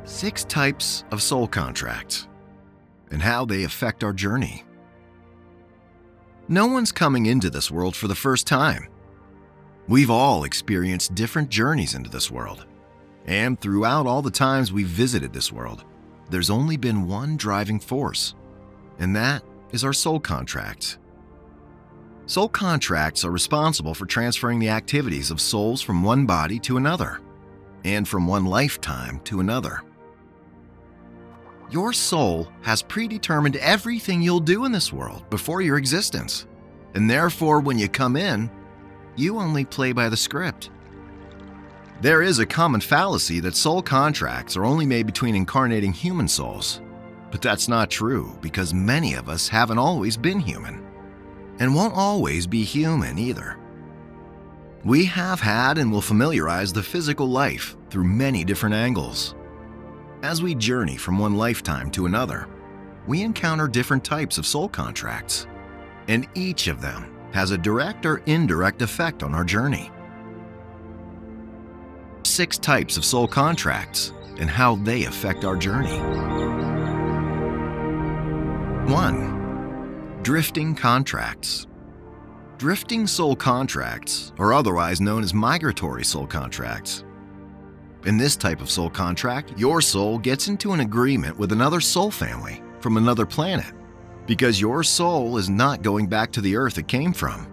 6 types of soul contracts and how they affect our journey. No one's coming into this world for the first time. We've all experienced different journeys into this world. And throughout all the times we've visited this world, there's only been one driving force, and that is our soul contracts. Soul contracts are responsible for transferring the activities of souls from one body to another, and from one lifetime to another. Your soul has predetermined everything you'll do in this world before your existence, and therefore when you come in, you only play by the script. There is a common fallacy that soul contracts are only made between incarnating human souls, but that's not true because many of us haven't always been human, and won't always be human either. We have had and will familiarize the physical life through many different angles. As we journey from one lifetime to another, we encounter different types of soul contracts, and each of them has a direct or indirect effect on our journey. 6 types of soul contracts and how they affect our journey. 1. Drifting contracts. Drifting soul contracts are otherwise known as migratory soul contracts. In this type of soul contract, your soul gets into an agreement with another soul family from another planet because your soul is not going back to the Earth it came from.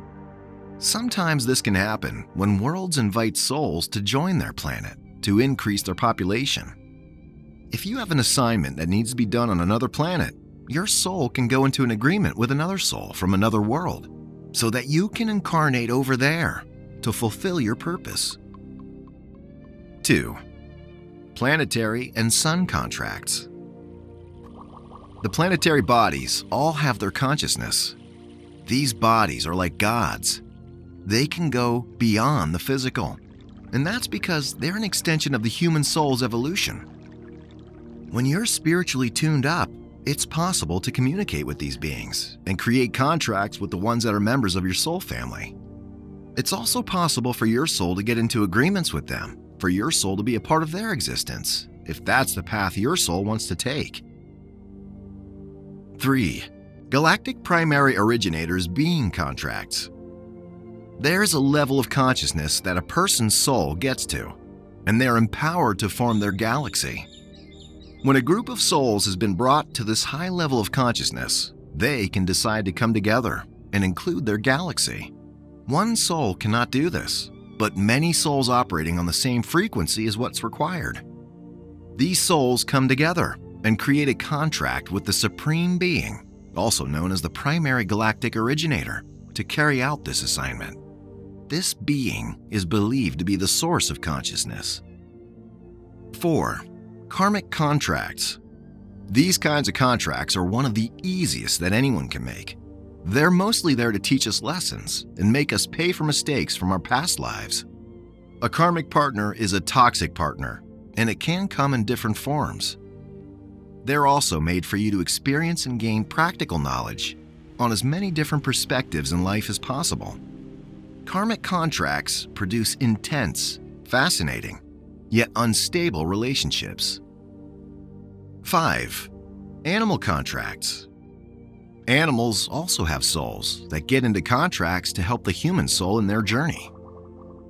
Sometimes this can happen when worlds invite souls to join their planet to increase their population. If you have an assignment that needs to be done on another planet, your soul can go into an agreement with another soul from another world so that you can incarnate over there to fulfill your purpose. 2. Planetary and sun contracts. The planetary bodies all have their consciousness. These bodies are like gods. They can go beyond the physical, and that's because they're an extension of the human soul's evolution. When you're spiritually tuned up, it's possible to communicate with these beings and create contracts with the ones that are members of your soul family. It's also possible for your soul to get into agreements with them, for your soul to be a part of their existence, if that's the path your soul wants to take. 3. Galactic Primary Originators Being Contracts. There's a level of consciousness that a person's soul gets to, and they're empowered to form their galaxy. When a group of souls has been brought to this high level of consciousness, they can decide to come together and include their galaxy. One soul cannot do this, but many souls operating on the same frequency is what's required. These souls come together and create a contract with the Supreme Being, also known as the Primary Galactic Originator, to carry out this assignment. This being is believed to be the source of consciousness. 4. Karmic contracts. These kinds of contracts are one of the easiest that anyone can make. They're mostly there to teach us lessons and make us pay for mistakes from our past lives. A karmic partner is a toxic partner, and it can come in different forms. They're also made for you to experience and gain practical knowledge on as many different perspectives in life as possible. Karmic contracts produce intense, fascinating, yet unstable relationships. 5. Animal contracts. Animals also have souls that get into contracts to help the human soul in their journey.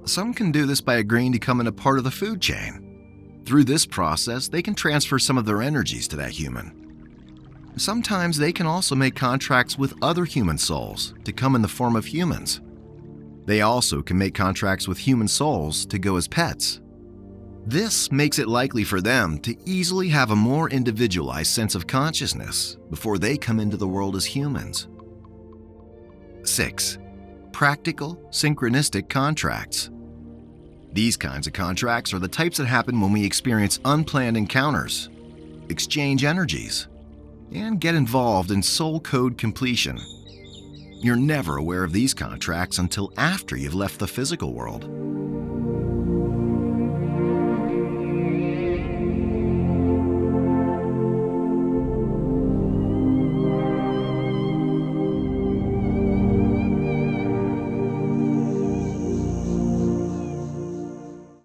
Some can do this by agreeing to come in a part of the food chain. Through this process, they can transfer some of their energies to that human. Sometimes they can also make contracts with other human souls to come in the form of humans. They also can make contracts with human souls to go as pets. This makes it likely for them to easily have a more individualized sense of consciousness before they come into the world as humans. 6. Practical synchronistic contracts. These kinds of contracts are the types that happen when we experience unplanned encounters, exchange energies, and get involved in soul code completion. You're never aware of these contracts until after you've left the physical world.